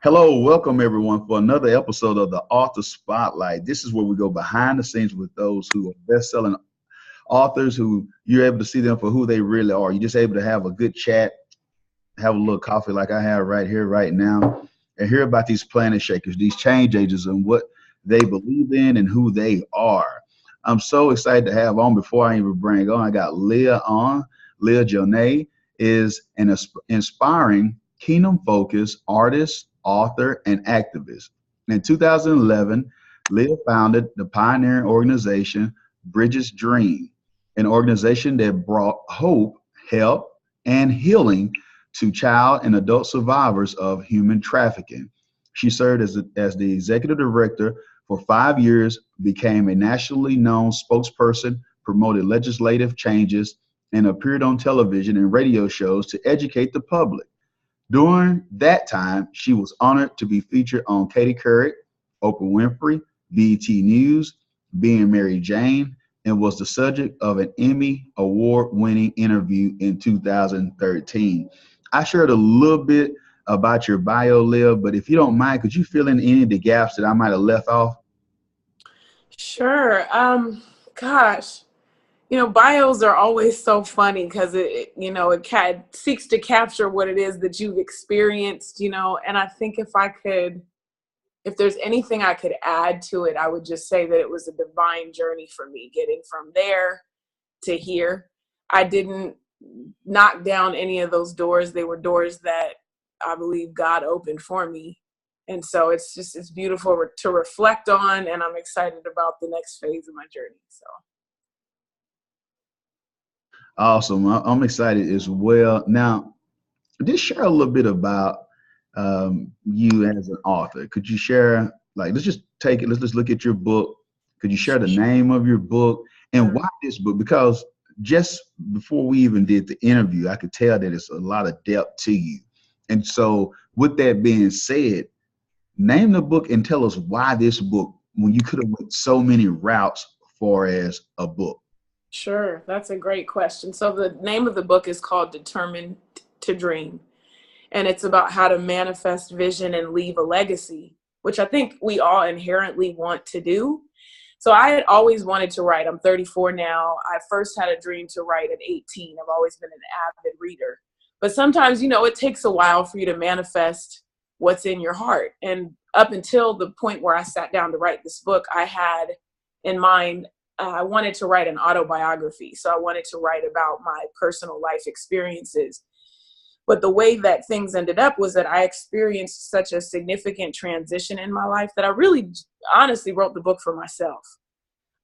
Hello, welcome everyone for another episode of the Author Spotlight. This is where we go behind the scenes with those who are best-selling authors, who you're able to see them for who they really are. You're just able to have a good chat, have a little coffee like I have right here, right now, and hear about these planet shakers, these change agents, and what they believe in and who they are. I'm so excited to have on. Before I even bring on, I got Leah on. Leah Jonet is an inspiring, kingdom-focused artist, author, and activist. In 2011, Leah founded the pioneering organization Bridget's Dream, an organization that brought hope, help, and healing to child and adult survivors of human trafficking. She served as the executive director for 5 years, became a nationally known spokesperson, promoted legislative changes, and appeared on television and radio shows to educate the public. During that time, she was honored to be featured on Katie Couric, Oprah Winfrey, BET News, Being Mary Jane, and was the subject of an Emmy-award winning interview in 2013. I shared a little bit about your bio, Leah, but if you don't mind, could you fill in any of the gaps that I might have left off? Sure. Gosh. Bios are always so funny because it seeks to capture what it is that you've experienced, and I think if there's anything I could add to it, I would just say that it was a divine journey for me getting from there to here. I didn't knock down any of those doors. They were doors that I believe God opened for me. And so it's beautiful to reflect on, and I'm excited about the next phase of my journey. So. Awesome. I'm excited as well. Now, just share a little bit about you as an author. Could you share, let's just look at your book. Could you share the name of your book and why this book? Because just before we even did the interview, I could tell that it's a lot of depth to you. And so with that being said, name the book and tell us why this book, when you could have went so many routes for as a book. Sure, that's a great question. So the name of the book is called Determined to Dream, and it's about how to manifest vision and leave a legacy, which I think we all inherently want to do. So I had always wanted to write. I'm 34 now. I first had a dream to write at 18. I've always been an avid reader. But sometimes, it takes a while for you to manifest what's in your heart. And up until the point where I sat down to write this book, I had in mind I wanted to write an autobiography. So I wanted to write about my personal life experiences. But the way that things ended up was that I experienced such a significant transition in my life that I really honestly wrote the book for myself.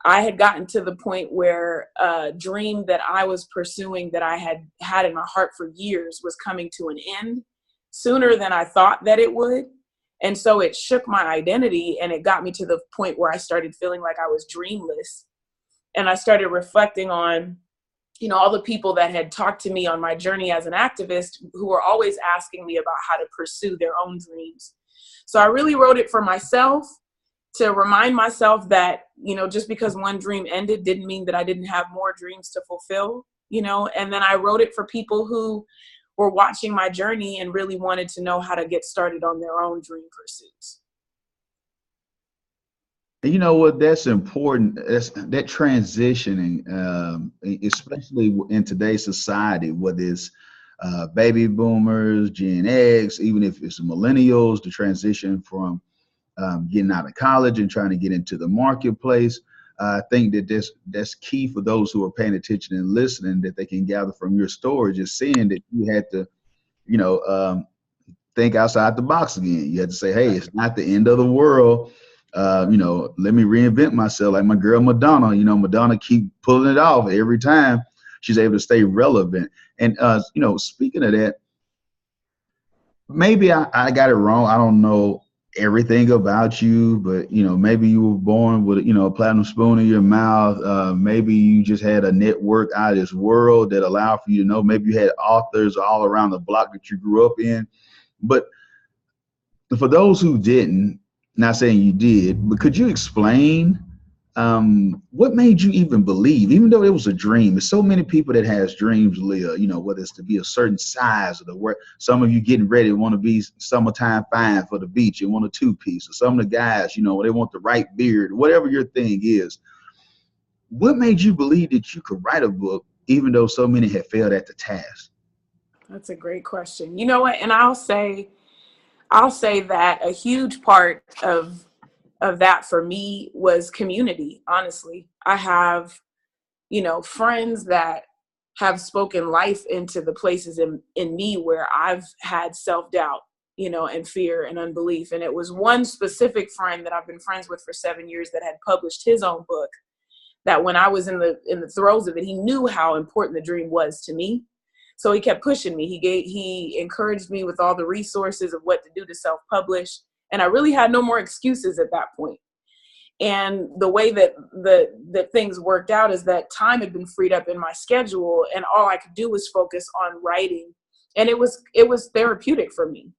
I had gotten to the point where a dream that I was pursuing, that I had had in my heart for years, was coming to an end sooner than I thought that it would. And so it shook my identity, and it got me to the point where I started feeling like I was dreamless. And I started reflecting on, all the people that had talked to me on my journey as an activist, who were always asking me about how to pursue their own dreams. So I really wrote it for myself, to remind myself that, just because one dream ended didn't mean that I didn't have more dreams to fulfill, and then I wrote it for people who were watching my journey and really wanted to know how to get started on their own dream pursuits. You know what? That's important. That transitioning, especially in today's society, whether it's baby boomers, Gen X, even if it's millennials, the transition from getting out of college and trying to get into the marketplace. I think that that's key for those who are paying attention and listening, that they can gather from your story, just seeing that you had to, think outside the box again. You had to say, hey, it's not the end of the world. Let me reinvent myself. Like my girl Madonna, Madonna keep pulling it off every time she's able to stay relevant. And, speaking of that, maybe I got it wrong. I don't know everything about you, but, maybe you were born with, a platinum spoon in your mouth. Maybe you just had a network out of this world that allowed for you to know. Maybe you had authors all around the block that you grew up in. But for those who didn't, not saying you did, but could you explain what made you even believe, even though it was a dream? There's so many people that has dreams, Leah, whether it's to be a certain size or the work. Some of you getting ready want to be summertime fine for the beach and want a two-piece, or some of the guys, they want the right beard, whatever your thing is. What made you believe that you could write a book, even though so many had failed at the task? That's a great question. You know what? And I'll say that a huge part of that for me was community. Honestly, I have, friends that have spoken life into the places in me where I've had self-doubt, and fear and unbelief. And it was one specific friend that I've been friends with for 7 years that had published his own book, that when I was in the throes of it, he knew how important the dream was to me. So he kept pushing me. He encouraged me with all the resources of what to do to self-publish. And I really had no more excuses at that point. And the way that the things worked out is that time had been freed up in my schedule, and all I could do was focus on writing. And it was therapeutic for me,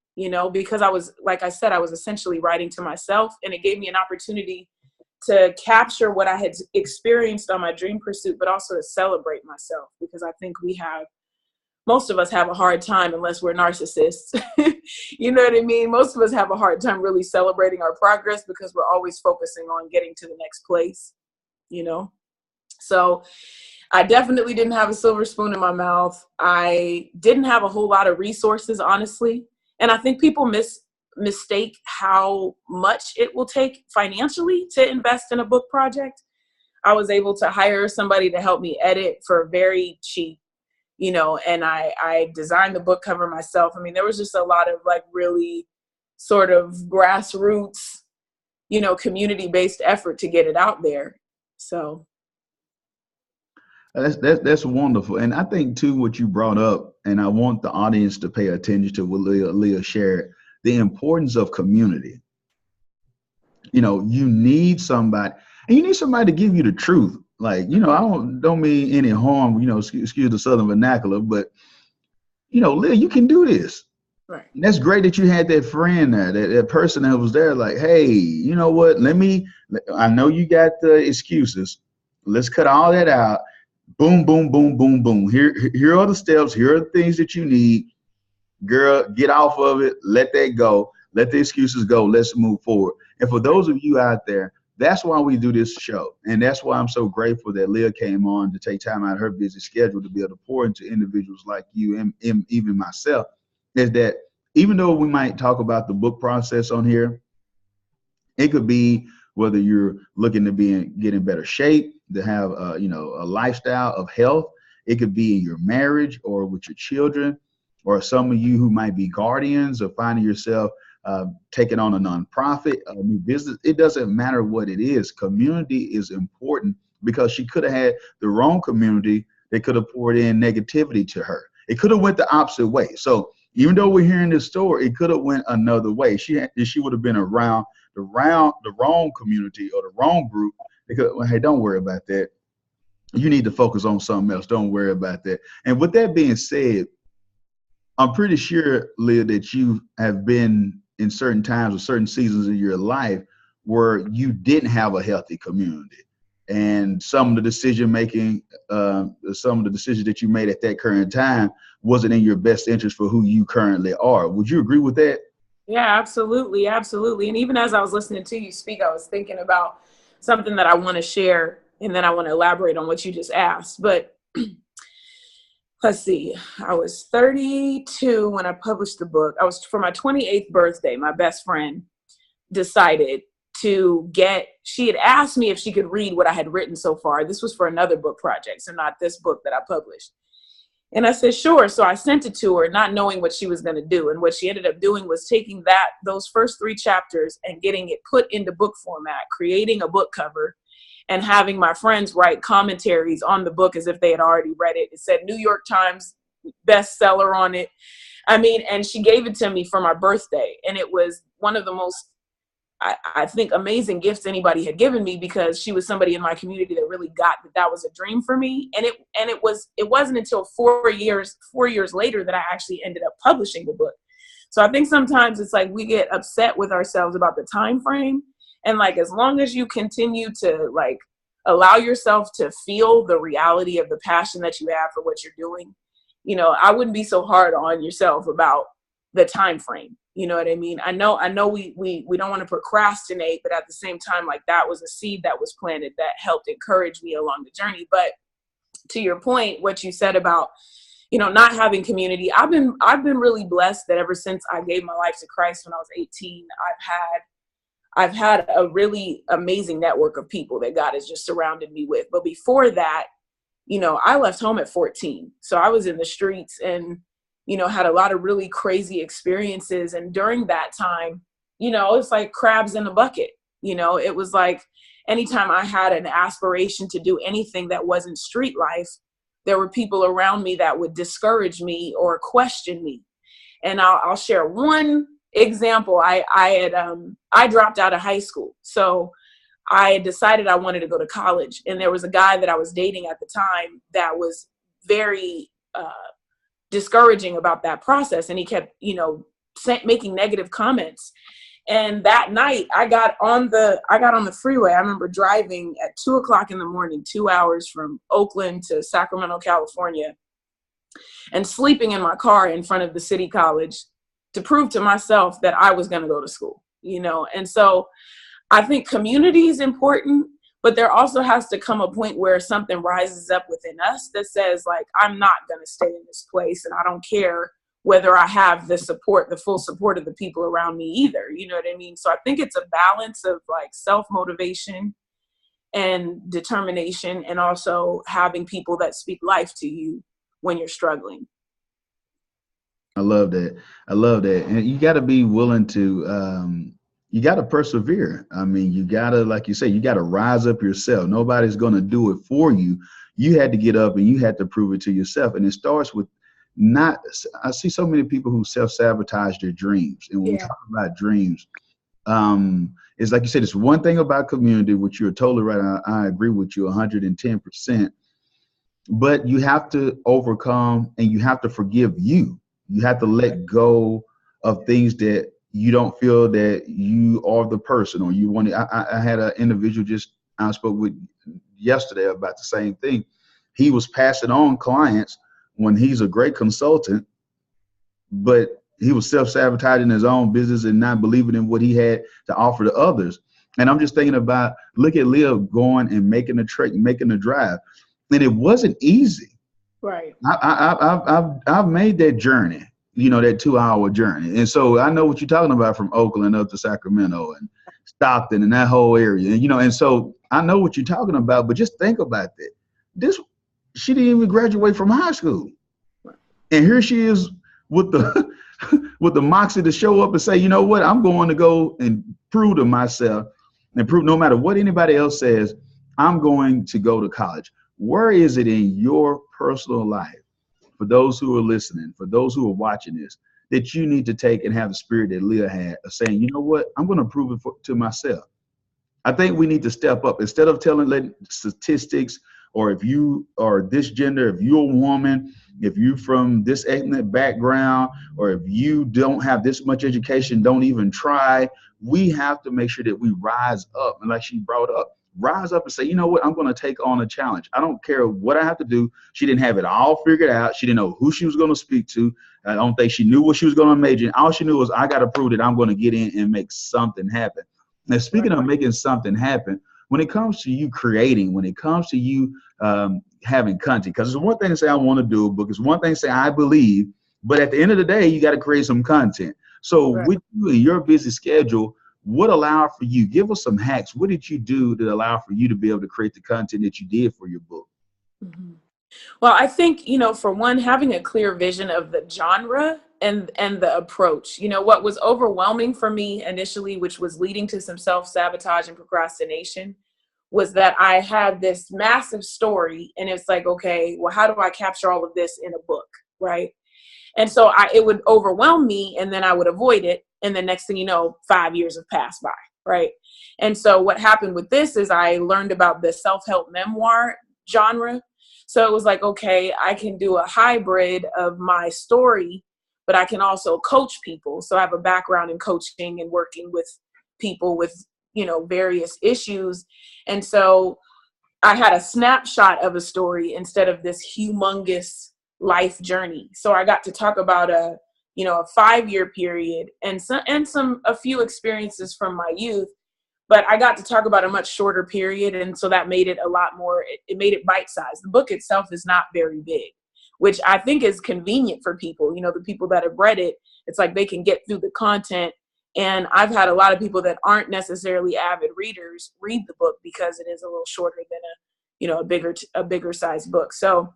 because I was, like I said, I was essentially writing to myself, and it gave me an opportunity to capture what I had experienced on my dream pursuit, but also to celebrate myself, because I think most of us have a hard time, unless we're narcissists. You know what I mean? Most of us have a hard time really celebrating our progress because we're always focusing on getting to the next place, So I definitely didn't have a silver spoon in my mouth. I didn't have a whole lot of resources, honestly. And I think people mistake how much it will take financially to invest in a book project. I was able to hire somebody to help me edit for very cheap. And I designed the book cover myself. I mean, there was just a lot of really sort of grassroots, community-based effort to get it out there. So. That's wonderful. And I think too, what you brought up, and I want the audience to pay attention to what Leah shared, the importance of community. You need somebody, and you need somebody to give you the truth. I don't mean any harm, excuse the Southern vernacular, but, Leah, you can do this. Right. And that's great that you had that friend there, that person that was there like, hey, you know what, I know you got the excuses. Let's cut all that out. Boom, boom, boom, boom, boom. Here are the steps. Here are the things that you need. Girl, get off of it. Let that go. Let the excuses go. Let's move forward. And for those of you out there, that's why we do this show. And that's why I'm so grateful that Leah came on to take time out of her busy schedule to be able to pour into individuals like you and even myself, is that even though we might talk about the book process on here, it could be whether you're looking to get in better shape, to have a lifestyle of health. It could be in your marriage or with your children, or some of you who might be guardians or finding yourself taking on a nonprofit, a new business. It doesn't matter what it is. Community is important, because she could have had the wrong community that could have poured in negativity to her. It could have went the opposite way. So even though we're hearing this story, it could have went another way. She would have been around the wrong community or the wrong group. Because, well, hey, don't worry about that. You need to focus on something else. Don't worry about that. And with that being said, I'm pretty sure, Leah, that you have been in certain times or certain seasons in your life where you didn't have a healthy community, and some of the decisions that you made at that current time wasn't in your best interest for who you currently are. Would you agree with that? Yeah, absolutely. Absolutely. And even as I was listening to you speak, I was thinking about something that I want to share, and then I want to elaborate on what you just asked. But let's see, I was 32 when I published the book. For my 28th birthday, my best friend decided she had asked me if she could read what I had written so far. This was for another book project, so not this book that I published. And I said, sure. So I sent it to her, not knowing what she was going to do. And what she ended up doing was taking those first 3 chapters and getting it put into book format, creating a book cover, and having my friends write commentaries on the book as if they had already read it. It said New York Times bestseller on it. I mean, and she gave it to me for my birthday. And it was one of the most, I think, amazing gifts anybody had given me, because she was somebody in my community that really got that was a dream for me. And it wasn't until 4 years later that I actually ended up publishing the book. So I think sometimes it's like we get upset with ourselves about the time frame. And like, as long as you continue to like allow yourself to feel the reality of the passion that you have for what you're doing, you know, I wouldn't be so hard on yourself about the time frame. You know what I mean? I know we don't want to procrastinate, but at the same time, like, that was a seed that was planted that helped encourage me along the journey. But to your point, what you said about, you know, not having community, I've been really blessed that ever since I gave my life to Christ when I was 18, I've had a really amazing network of people that God has just surrounded me with. But before that, you know, I left home at 14. So I was in the streets and, you know, had a lot of really crazy experiences. And during that time, you know, it's like crabs in a bucket. You know, it was like anytime I had an aspiration to do anything that wasn't street life, there were people around me that would discourage me or question me. And I'll share one example. I dropped out of high school. So I decided I wanted to go to college. And there was a guy that I was dating at the time that was very discouraging about that process. And he kept, you know, making negative comments. And that night I got on the freeway. I remember driving at 2:00 in the morning, 2 hours from Oakland to Sacramento, California, and sleeping in my car in front of the city college to prove to myself that I was going to go to school, you know? And so I think community is important, but there also has to come a point where something rises up within us that says, like, I'm not going to stay in this place, and I don't care whether I have the support, the full support of the people around me either. You know what I mean? So I think it's a balance of like self-motivation and determination, and also having people that speak life to you when you're struggling. I love that. I love that. And you got to be willing to, you got to persevere. I mean, you got to, like you say, you got to rise up yourself. Nobody's going to do it for you. You had to get up and you had to prove it to yourself. And it starts with I see so many people who self-sabotage their dreams. And when we talk about dreams, it's like you said, it's one thing about community, which you're totally right. I agree with you 110%. But you have to overcome and you have to forgive you. You have to let go of things that you don't feel that you are the person, or you want to. I had an individual I spoke with yesterday about the same thing. He was passing on clients when he's a great consultant, but he was self-sabotaging his own business and not believing in what he had to offer to others. And I'm just thinking about, look at Leah going and making the drive. And it wasn't easy. Right. I've made that journey, you know, that 2-hour journey. And so I know what you're talking about, from Oakland up to Sacramento and Stockton and that whole area. And, you know, and so I know what you're talking about, but just think about that. She didn't even graduate from high school. And here she is with the with the moxie to show up and say, you know what, I'm going to go and prove to myself and prove, no matter what anybody else says, I'm going to go to college. Where is it in your personal life, for those who are listening, for those who are watching this, that you need to take and have the spirit that Leah had of saying, you know what, I'm going to prove it to myself? I think we need to step up. Instead of letting statistics, or if you are this gender, if you're a woman, if you're from this ethnic background, or if you don't have this much education, don't even try. We have to make sure that we rise up. And like she brought up, rise up and say, you know what, I'm going to take on a challenge. I don't care what I have to do. She didn't have it all figured out. She didn't know who she was going to speak to. I don't think she knew what she was going to major in. All she knew was, I got to prove that I'm going to get in and make something happen. Now, speaking of making something happen, when it comes to you creating, when it comes to you having content, because it's one thing to say I want to do a book, it's one thing to say I believe, but at the end of the day, you got to create some content. So with you and your busy schedule, what allowed for you? Give us some hacks. What did you do that allowed for you to be able to create the content that you did for your book? Mm-hmm. Well, I think, you know, for one, having a clear vision of the genre and the approach. You know, what was overwhelming for me initially, which was leading to some self-sabotage and procrastination, was that I had this massive story, and it's like, okay, well, how do I capture all of this in a book, right? And so it would overwhelm me, and then I would avoid it, and the next thing you know, 5 years have passed by, right? And so what happened with this is I learned about the self-help memoir genre. So it was like, okay, I can do a hybrid of my story, but I can also coach people. So I have a background in coaching and working with people with, various issues. And so I had a snapshot of a story instead of this humongous life journey. So I got to talk about a 5-year period and a few experiences from my youth, but I got to talk about a much shorter period. And so that made it a lot more, it made it bite-sized. The book itself is not very big, which I think is convenient for people. The people that have read it, it's like they can get through the content. And I've had a lot of people that aren't necessarily avid readers read the book because it is a little shorter than a bigger size book. So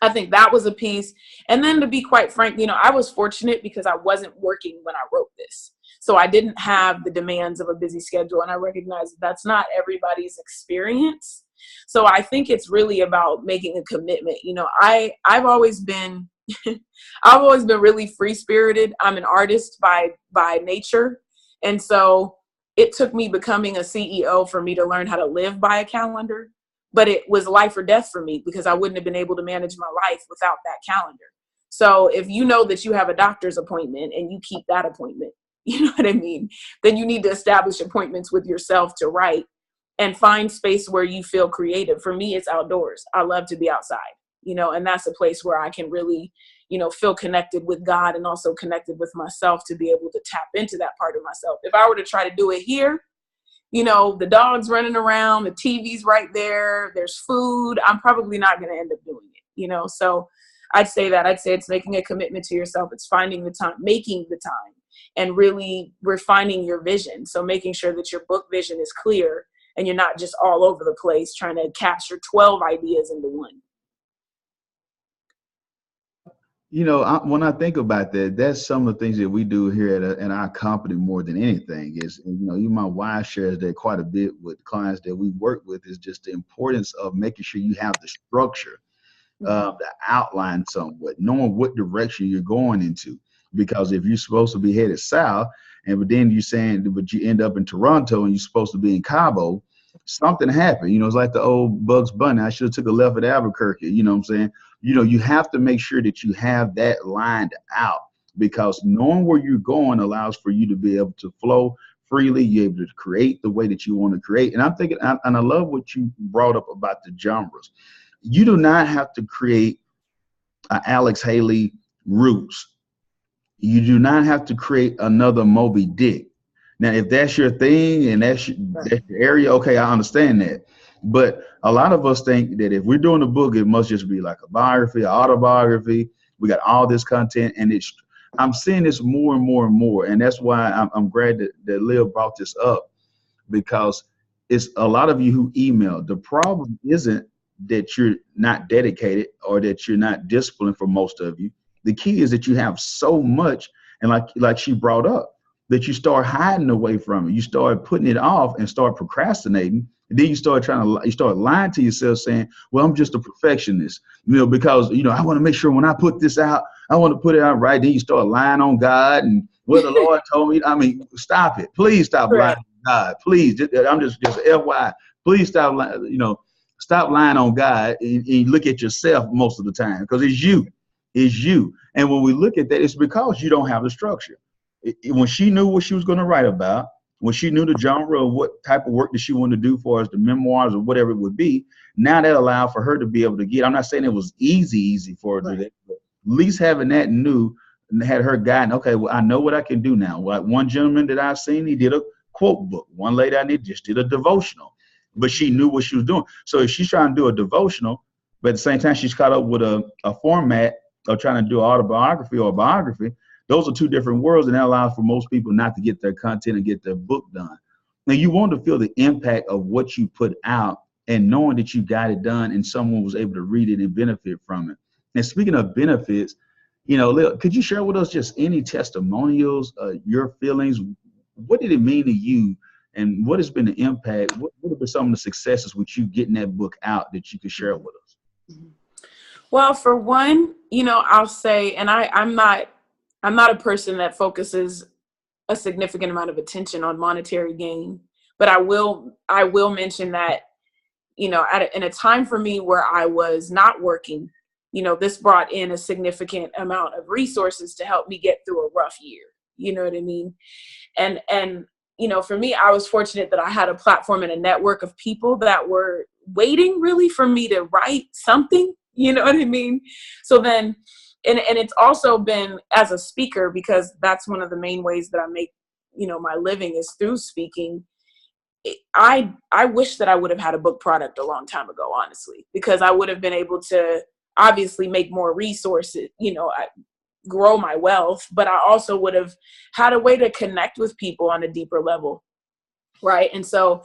I think that was a piece. And then to be quite frank, I was fortunate because I wasn't working when I wrote this. So I didn't have the demands of a busy schedule. And I recognize that's not everybody's experience. So I think it's really about making a commitment. I've always been I've always been really free-spirited. I'm an artist by nature. And so it took me becoming a CEO for me to learn how to live by a calendar. But it was life or death for me because I wouldn't have been able to manage my life without that calendar. So if you know that you have a doctor's appointment and you keep that appointment, you know what I mean? Then you need to establish appointments with yourself to write and find space where you feel creative. For me, it's outdoors. I love to be outside, and that's a place where I can really, feel connected with God and also connected with myself to be able to tap into that part of myself. If I were to try to do it here, the dog's running around, the TV's right there, there's food, I'm probably not going to end up doing it, So I'd say it's making a commitment to yourself. It's finding the time, making the time, and really refining your vision. So making sure that your book vision is clear and you're not just all over the place trying to capture 12 ideas into one. When I think about that, that's some of the things that we do here in our company more than anything is, even my wife shares that quite a bit with clients that we work with, is just the importance of making sure you have the structure, the outline somewhat, knowing what direction you're going into. Because if you're supposed to be headed south, but then you're saying, but you end up in Toronto and you're supposed to be in Cabo, something happened. It's like the old Bugs Bunny. I should have took a left at Albuquerque. You know what I'm saying? You have to make sure that you have that lined out, because knowing where you're going allows for you to be able to flow freely. You're able to create the way that you want to create. And I'm thinking, and I love what you brought up about the genres. You do not have to create Alex Haley Roots. You do not have to create another Moby Dick. Now, if that's your thing and that's your area, okay, I understand that. But a lot of us think that if we're doing a book, it must just be like a biography, an autobiography. We got all this content, and I'm seeing this more and more and more. And that's why I'm glad that Leah brought this up, because it's a lot of you who email. The problem isn't that you're not dedicated or that you're not disciplined for most of you. The key is that you have so much, and like she brought up, that you start hiding away from it. You start putting it off and start procrastinating. And then you start lying to yourself, saying, well, I'm just a perfectionist, because, I want to make sure when I put this out, I want to put it out right. Then you start lying on God and what the Lord told me. I mean, stop it. Please stop lying on God. Please. I'm just FYI. Please stop lying, stop lying on God and look at yourself most of the time, because it's you. It's you. And when we look at that, it's because you don't have the structure. When she knew what she was going to write about, when she knew the genre of what type of work that she wanted to do for us, the memoirs or whatever it would be, now that allowed for her to be able to get, I'm not saying it was easy for her to do that, but at least having that had her guiding, okay, well, I know what I can do now. Like one gentleman that I've seen, he did a quote book. One lady I just did a devotional, but she knew what she was doing. So if she's trying to do a devotional, but at the same time, she's caught up with a format of trying to do an autobiography or a biography, those are two different worlds, and that allows for most people not to get their content and get their book done. Now, you want to feel the impact of what you put out and knowing that you got it done and someone was able to read it and benefit from it. And speaking of benefits, could you share with us just any testimonials, your feelings? What did it mean to you, and what has been the impact? What have been some of the successes with you getting that book out that you could share with us? Well, for one, I'll say, and I'm not a person that focuses a significant amount of attention on monetary gain, but I will mention that, in a time for me where I was not working, this brought in a significant amount of resources to help me get through a rough year. You know what I mean? And you know, for me, I was fortunate that I had a platform and a network of people that were waiting really for me to write something, you know what I mean? So then, and it's also been as a speaker, because that's one of the main ways that I make, you know, my living is through speaking. I wish that I would have had a book product a long time ago, honestly, because I would have been able to obviously make more resources, you know, grow my wealth, but I also would have had a way to connect with people on a deeper level. Right. And so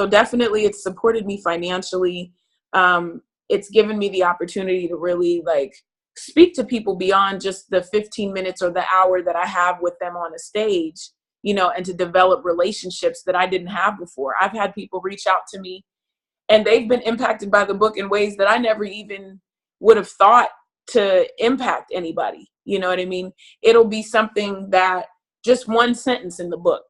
definitely it's supported me financially. It's given me the opportunity to really like speak to people beyond just the 15 minutes or the hour that I have with them on a stage, you know, and to develop relationships that I didn't have before. I've had people reach out to me and they've been impacted by the book in ways that I never even would have thought to impact anybody. You know what I mean? It'll be something that just one sentence in the book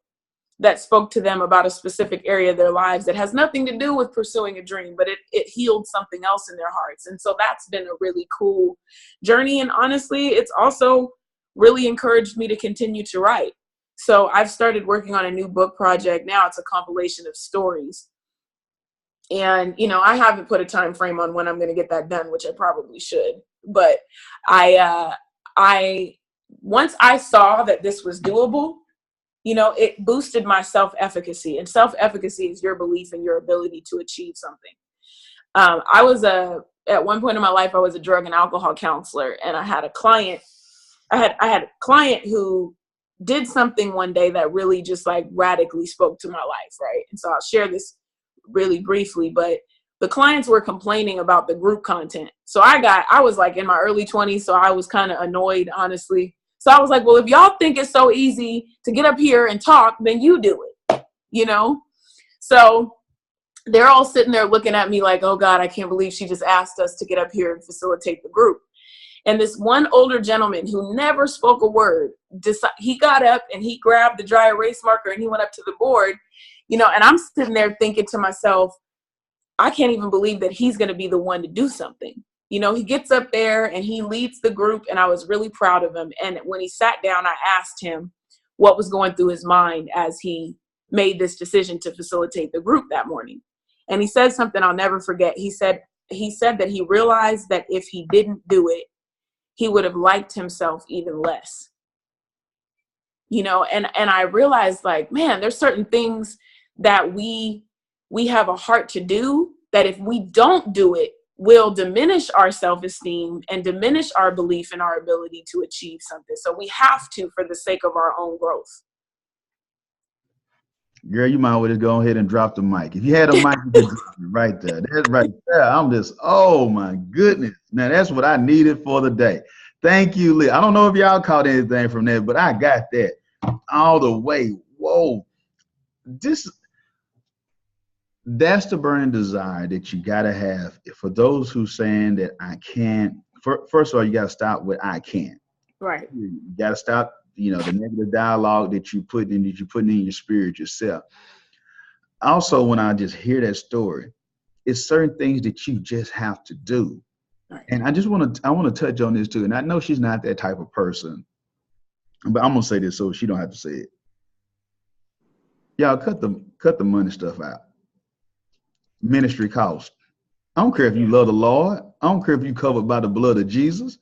that spoke to them about a specific area of their lives that has nothing to do with pursuing a dream, but it healed something else in their hearts. And so that's been a really cool journey. And honestly, it's also really encouraged me to continue to write. So I've started working on a new book project. Now it's a compilation of stories. And, you know, I haven't put a time frame on when I'm going to get that done, which I probably should. But once I saw that this was doable, you know, it boosted my self-efficacy, and self-efficacy is your belief in your ability to achieve something. At one point in my life, I was a drug and alcohol counselor, and I had a client who did something one day that really just like radically spoke to my life. Right. And so I'll share this really briefly, but the clients were complaining about the group content. So I was like in my early 20s. So I was kind of annoyed, honestly. So I was like, well, if y'all think it's so easy to get up here and talk, then you do it, you know? So they're all sitting there looking at me like, oh God, I can't believe she just asked us to get up here and facilitate the group. And this one older gentleman who never spoke a word, he got up and he grabbed the dry erase marker and he went up to the board, you know, and I'm sitting there thinking to myself, I can't even believe that he's going to be the one to do something. You know, he gets up there and he leads the group, and I was really proud of him. And when he sat down, I asked him what was going through his mind as he made this decision to facilitate the group that morning. And he said something I'll never forget. He said that he realized that if he didn't do it, he would have liked himself even less. You know, and I realized, like, man, there's certain things that we have a heart to do that if we don't do it, will diminish our self-esteem and diminish our belief in our ability to achieve something. So we have to, for the sake of our own growth. Girl, you might well just go ahead and drop the mic. If you had a mic, you could drop it right there. That's right there. I'm just, oh my goodness. Now that's what I needed for the day. Thank you, Leah. I don't know if y'all caught anything from that, but I got that all the way. Whoa. That's the burning desire that you got to have. For those who saying that I can't, first of all, you got to stop with I can't. Right. You got to stop, you know, the negative dialogue that you're putting in your spirit yourself. Also, when I just hear that story, it's certain things that you just have to do. Right. And I want to touch on this too. And I know she's not that type of person, but I'm going to say this so she don't have to say it. Y'all cut the money stuff out. Ministry cost. I don't care if you love the Lord. I don't care if you covered by the blood of Jesus.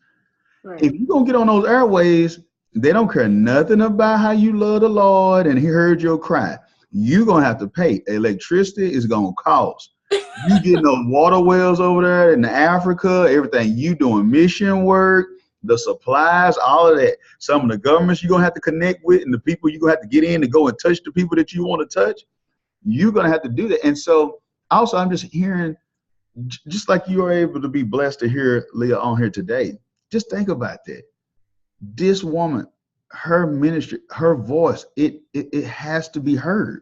Right. If you're going to get on those airways, they don't care nothing about how you love the Lord and he heard your cry. You're going to have to pay. Electricity is going to cost. You getting those water wells over there in Africa, everything. You doing mission work, the supplies, all of that. Some of the governments you're going to have to connect with and the people you're going to have to get in to go and touch the people that you want to touch. You're going to have to do that. And so also, I'm just hearing, just like you are able to be blessed to hear Leah on here today, just think about that. This woman, her ministry, her voice, it has to be heard.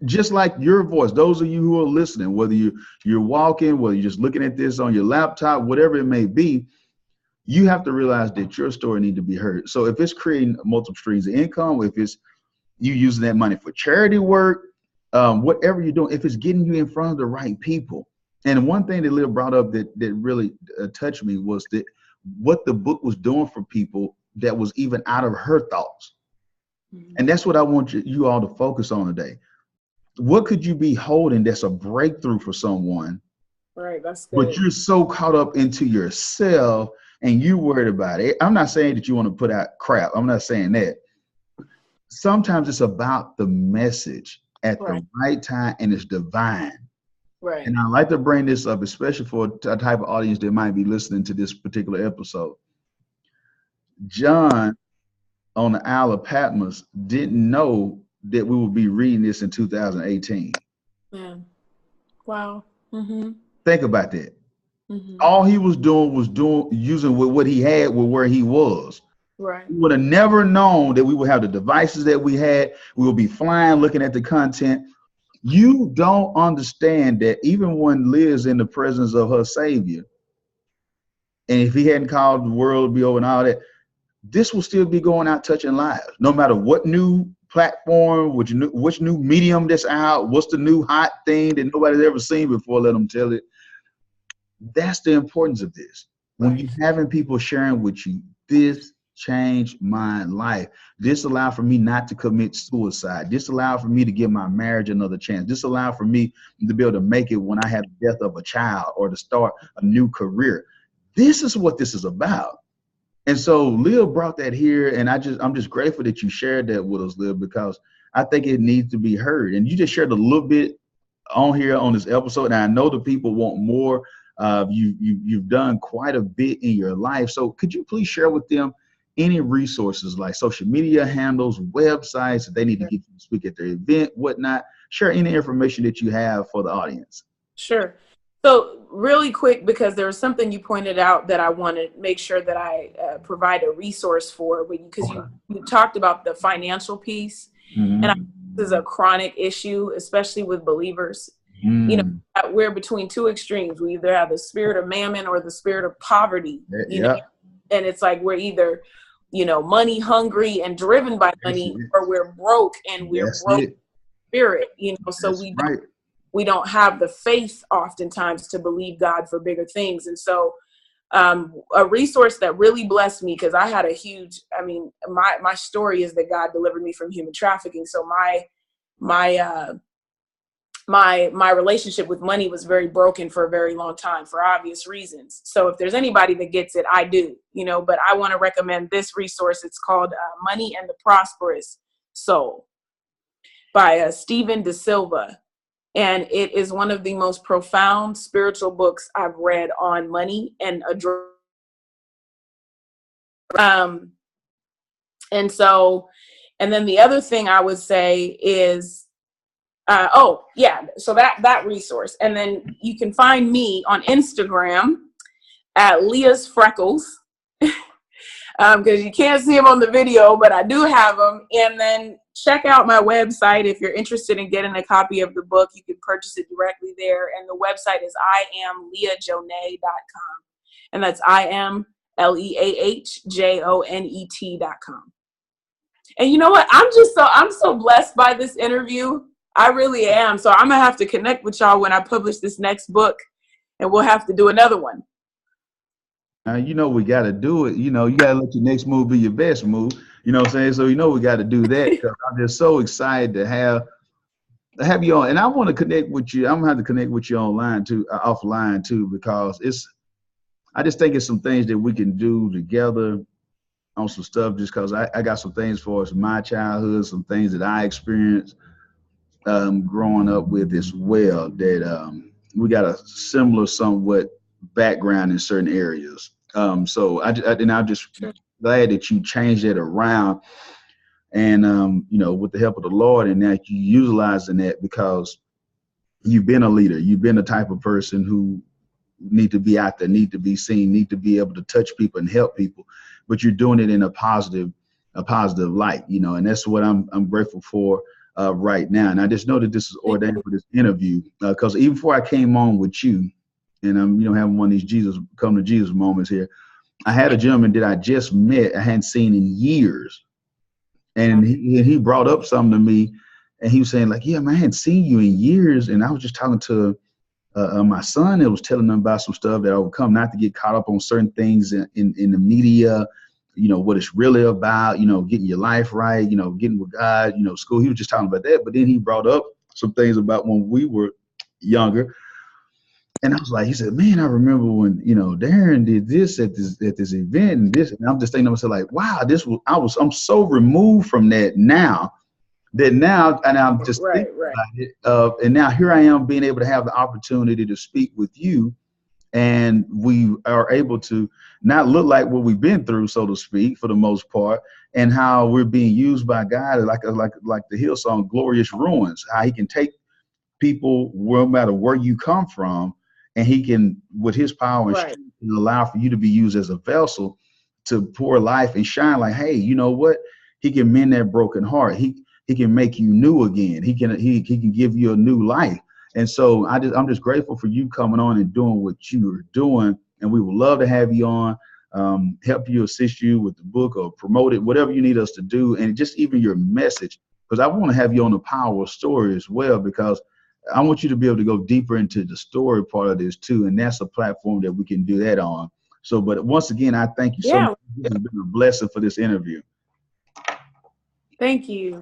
Just like your voice, those of you who are listening, whether you're walking, whether you're just looking at this on your laptop, whatever it may be, you have to realize that your story needs to be heard. So if it's creating multiple streams of income, if it's you using that money for charity work, whatever you're doing, if it's getting you in front of the right people. And one thing that Leah brought up that really touched me was that what the book was doing for people that was even out of her thoughts. And that's what I want you all to focus on today. What could you be holding that's a breakthrough for someone? Right, that's good. But you're so caught up into yourself and you worried about it. I'm not saying that you want to put out crap. I'm not saying that. Sometimes it's about the message at the right time, and it's divine. Right. And I like to bring this up, especially for a type of audience that might be listening to this particular episode. John on the Isle of Patmos didn't know that we would be reading this in 2018. Man. Wow. Mm-hmm. Think about that. Mm-hmm. All he was doing was using what he had with where he was. Right. We would have never known that we would have the devices that we had. We would be flying, looking at the content. You don't understand that even when Leah's in the presence of her Savior, and if he hadn't called the world to be over and all that, this will still be going out touching lives. No matter what new platform, which new medium that's out, what's the new hot thing that nobody's ever seen before, let them tell it. That's the importance of this. When you're having people sharing with you, this changed my life. This allowed for me not to commit suicide. This allowed for me to give my marriage another chance. This allowed for me to be able to make it when I had the death of a child or to start a new career. This is what this is about. And so Leah brought that here, and I'm just grateful that you shared that with us, Leah, because I think it needs to be heard. And you just shared a little bit on here on this episode, and I know the people want more. You've done quite a bit in your life. So could you please share with them any resources like social media handles, websites, if they need to get you to speak at their event, whatnot? Share any information that you have for the audience. Sure. So really quick, because there was something you pointed out that I want to make sure that I provide a resource for, because you talked about the financial piece. Mm-hmm. And I think this is a chronic issue, especially with believers. Mm. You know, we're between two extremes. We either have the spirit of mammon or the spirit of poverty, you know, and it's like we're either, you know, money hungry and driven by money, or we're broke and we're broke spirit, you know, so we don't have the faith oftentimes to believe God for bigger things. And so a resource that really blessed me, because I had my story is that God delivered me from human trafficking. So my relationship with money was very broken for a very long time for obvious reasons. So if there's anybody that gets it, I do, you know, but I want to recommend this resource. It's called Money and the Prosperous Soul by Stephen De Silva. And it is one of the most profound spiritual books I've read on money and and then the other thing I would say is, so that resource. And then you can find me on Instagram at Leah's Freckles, because you can't see them on the video, but I do have them. And then check out my website. If you're interested in getting a copy of the book, you can purchase it directly there. And the website is IamLeahJonet.com. And that's IamLeahJonet.com. And you know what? I'm so blessed by this interview. I really am. So I'm going to have to connect with y'all when I publish this next book, and we'll have to do another one. You know, we got to do it. You know, you got to let your next move be your best move. You know what I'm saying? So, you know, we got to do that, because I'm just so excited to have you on. And I want to connect with you. I'm going to have to connect with you online too, offline too, because I just think it's some things that we can do together on some stuff, just because I got some things for us, my childhood, some things that I experienced growing up with as well, that we got a similar somewhat background in certain areas. So I'm just glad that you changed it around, and you know, with the help of the Lord, and that you utilizing that, because you've been a leader. You've been the type of person who need to be out there, need to be seen, need to be able to touch people and help people, but you're doing it in a positive light, you know, and that's what I'm grateful for right now. And I just know that this is ordained for this interview, because even before I came on with you, and I'm, you know, having one of these come to Jesus moments here, I had a gentleman that I just met, I hadn't seen in years. And he brought up something to me, and he was saying like, yeah, man, I hadn't seen you in years. And I was just talking to my son, that was telling them about some stuff that I would come, not to get caught up on certain things in the media, what it's really about, getting your life right, getting with God, school. He was just talking about that. But then he brought up some things about when we were younger. And I was like, he said, man, I remember when, Darren did this at this event and this. And I'm just thinking to myself, like, wow, I'm so removed from that now, and I'm just thinking about it. And now here I am being able to have the opportunity to speak with you. And we are able to not look like what we've been through, so to speak, for the most part, and how we're being used by God, like the Hill song, Glorious Ruins, how he can take people, no matter where you come from, and he can, with his power and strength, allow for you to be used as a vessel to pour life and shine. Like, hey, you know what? He can mend that broken heart. He can make you new again. He can give you a new life. And so I'm just grateful for you coming on and doing what you are doing. And we would love to have you on, help you, assist you with the book or promote it, whatever you need us to do. And just even your message, because I want to have you on the power of story as well, because I want you to be able to go deeper into the story part of this too. And that's a platform that we can do that on. So, but once again, I thank you so much. This has been a blessing for this interview. Thank you.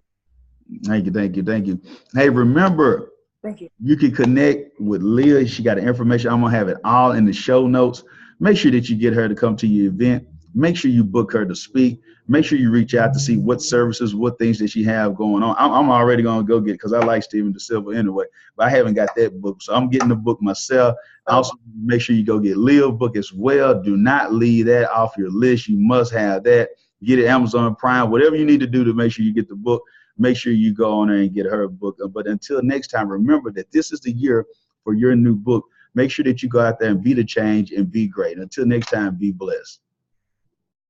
Thank you. Hey, remember, thank you. You can connect with Leah. She got the information. I'm going to have it all in the show notes. Make sure that you get her to come to your event. Make sure you book her to speak. Make sure you reach out to see what services, what things that she have going on. I'm already going to go get it because I like Stephen De Silva anyway, but I haven't got that book. So I'm getting the book myself. Also, make sure you go get Leah's book as well. Do not leave that off your list. You must have that. Get it Amazon Prime, whatever you need to do to make sure you get the book. Make sure you go on there and get her book. But until next time, remember that this is the year for your new book. Make sure that you go out there and be the change and be great. Until next time, be blessed.